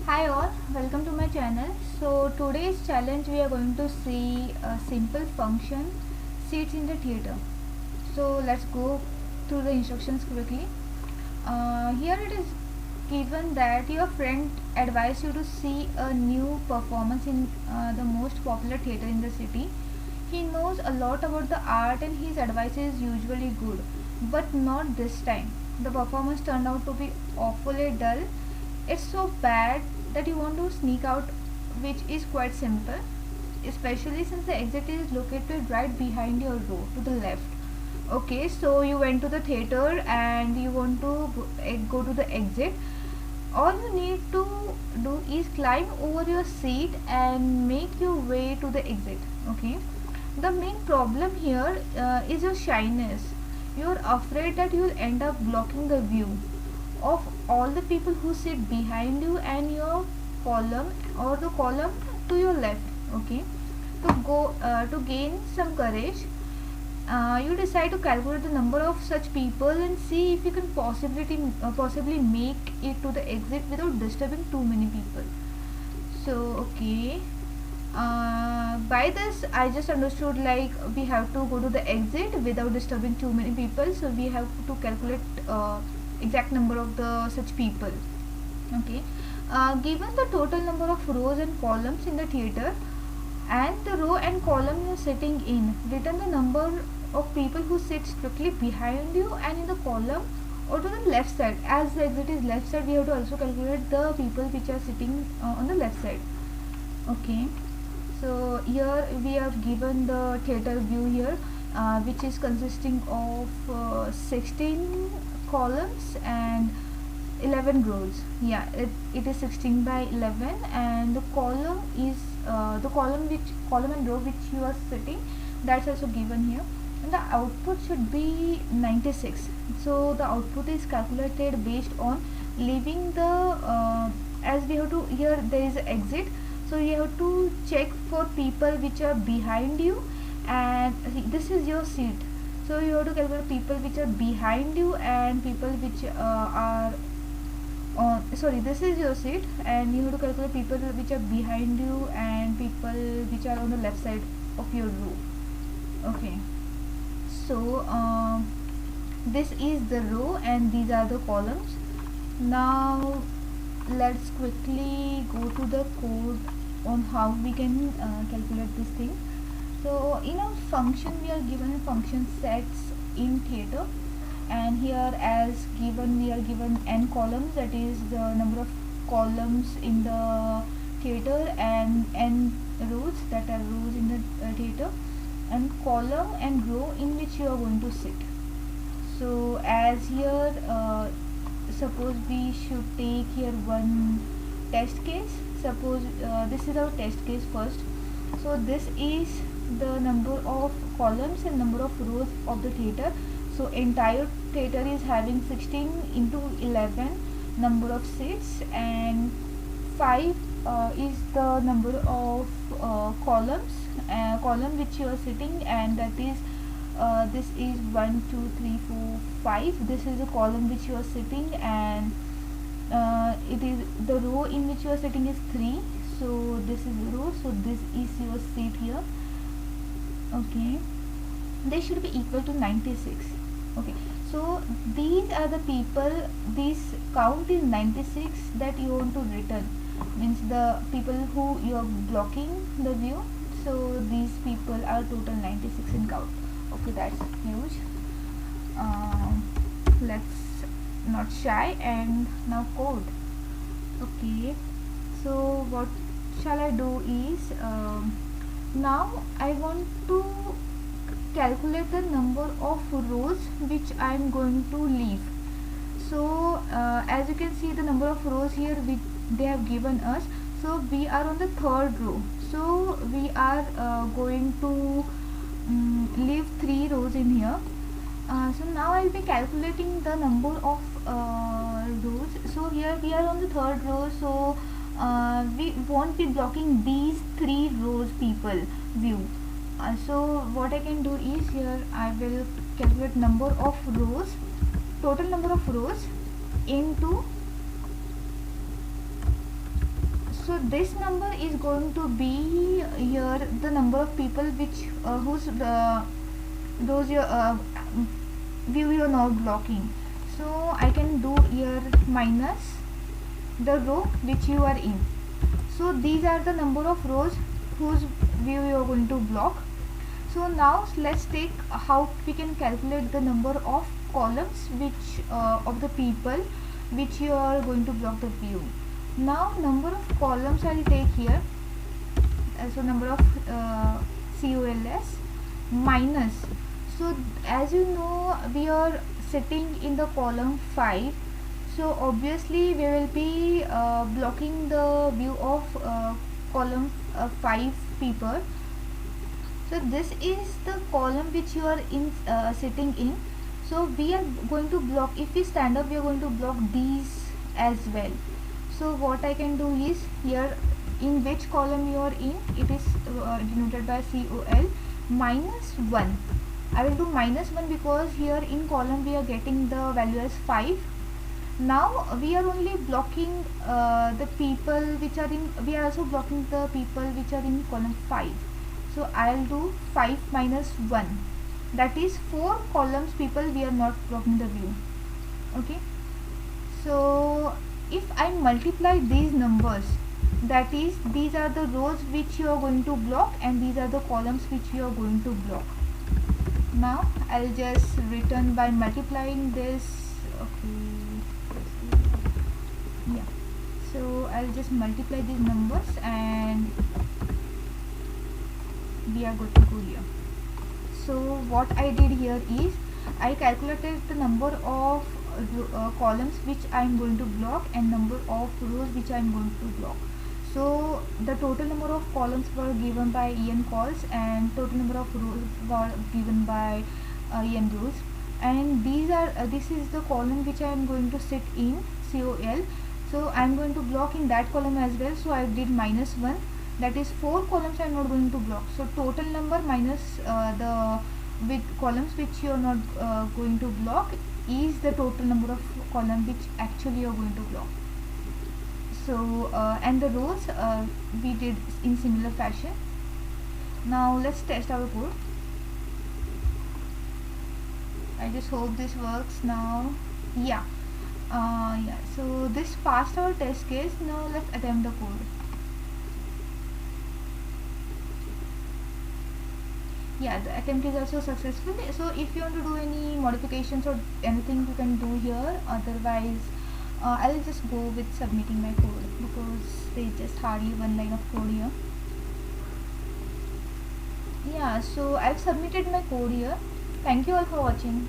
Hi all, welcome to my channel. So today's challenge we are going to see a simple function seats in the theater. So let's go through the instructions quickly. Here it is given that your friend advised you to see a new performance in the most popular theater in the city. He knows a lot about the art and his advice is usually good, but not this time. The performance turned out to be awfully dull. It's so bad that you want to sneak out, which is quite simple, especially since the exit is located right behind your row to the left. Okay, so you went to the theater and you want to go to the exit. All you need to do is climb over your seat and make your way to the exit. Okay, the main problem here is your shyness. You're afraid that you'll end up blocking the view of all the people who sit behind you and your column or the column to your left. Okay, to gain some courage, you decide to calculate the number of such people and see if you can possibly make it to the exit without disturbing too many people. So okay, by this I just understood, like, we have to go to the exit without disturbing too many people, so we have to calculate exact number of the such people. Okay, given the total number of rows and columns in the theater and the row and column you're sitting in, return the number of people who sit strictly behind you and in the column or to the left side. As the exit is left side, we have to also calculate the people which are sitting on the left side. Okay, so here we have given the theater view here, which is consisting of 16 columns and 11 rows. Yeah, it is 16 by 11, and the column is the column and row which you are sitting, that's also given here, and the output should be 96. So the output is calculated based on leaving the as we have to, here there is an exit, so you have to check for people which are behind you, and this is your seat, so you have to calculate people which are behind you and people which are sorry, this is your seat, and you have to calculate people which are behind you and people which are on the left side of your row. Okay, so this is the row and these are the columns. Now let's quickly go to the code on how we can calculate this thing. So in our function we are given a function sets in theater, and here as given we are given n columns, that is the number of columns in the theater, and n rows, that are rows in the theater, and column and row in which you are going to sit. So as here suppose we should take here one test case. Suppose this is our test case first. So this is the number of columns and number of rows of the theater. So entire theater is having 16 into 11 number of seats, and 5 is the number of column which you are sitting, and that is this is 1 2 3 4 5. This is the column which you are sitting, and it is the row in which you are sitting is 3. So this is the row, so this is your seat here. Okay, they should be equal to 96. Okay, so these are the people, this count is 96 that you want to return, means the people who you are blocking the view. So these people are total 96 in count. Okay, that's huge. Let's not shy, and now code. Okay, so what shall I do is now I want to calculate the number of rows which I am going to leave. So as you can see, the number of rows here which they have given us, so we are on the third row, so we are going to leave 3 rows in here. So now I will be calculating the number of rows. So here we are on the third row, so we won't be blocking these 3 rows people view. So what I can do is, here I will calculate number of rows, total number of rows into so this number is going to be here the number of people which whose those your view you're not blocking. So I can do here minus the row which you are in. So these are the number of rows whose view you are going to block. So now let's take how we can calculate the number of columns which of the people which you are going to block the view. Now number of columns I will take here, so number of COLS minus, so as you know we are sitting in the column 5, so obviously we will be blocking the view of column 5 people. So this is the column which you are in sitting in. So we are going to block, if we stand up we are going to block these as well. So what I can do is, here in which column you are in, it is denoted by COL minus 1. I will do minus 1 because here in column we are getting the value as 5. Now we are only blocking the people which are in, we are also blocking the people which are in column 5. So I will do 5 minus 1, that is 4 columns people we are not blocking the view. Okay, so if I multiply these numbers, that is these are the rows which you are going to block and these are the columns which you are going to block. Now I'll just return by multiplying this. Okay, yeah, so I'll just multiply these numbers and we are good to go here. So what I did here is I calculated the number of columns which I am going to block and number of rows which I am going to block. So the total number of columns were given by Ian calls and total number of rows were given by Ian rules, and these are this is the column which I am going to sit in COL. So I am going to block in that column as well, so I did minus 1, that is 4 columns I am not going to block. So total number minus the with columns which you are not going to block is the total number of columns which actually you are going to block. So and the rows we did in similar fashion. Now let's test our code. I just hope this works now. Yeah, so this passed our test case. Now let's attempt the code. Yeah, the attempt is also successful. So if you want to do any modifications or anything you can do here, otherwise I'll just go with submitting my code because there is just hardly one line of code here. Yeah, so I've submitted my code here. Thank you all for watching.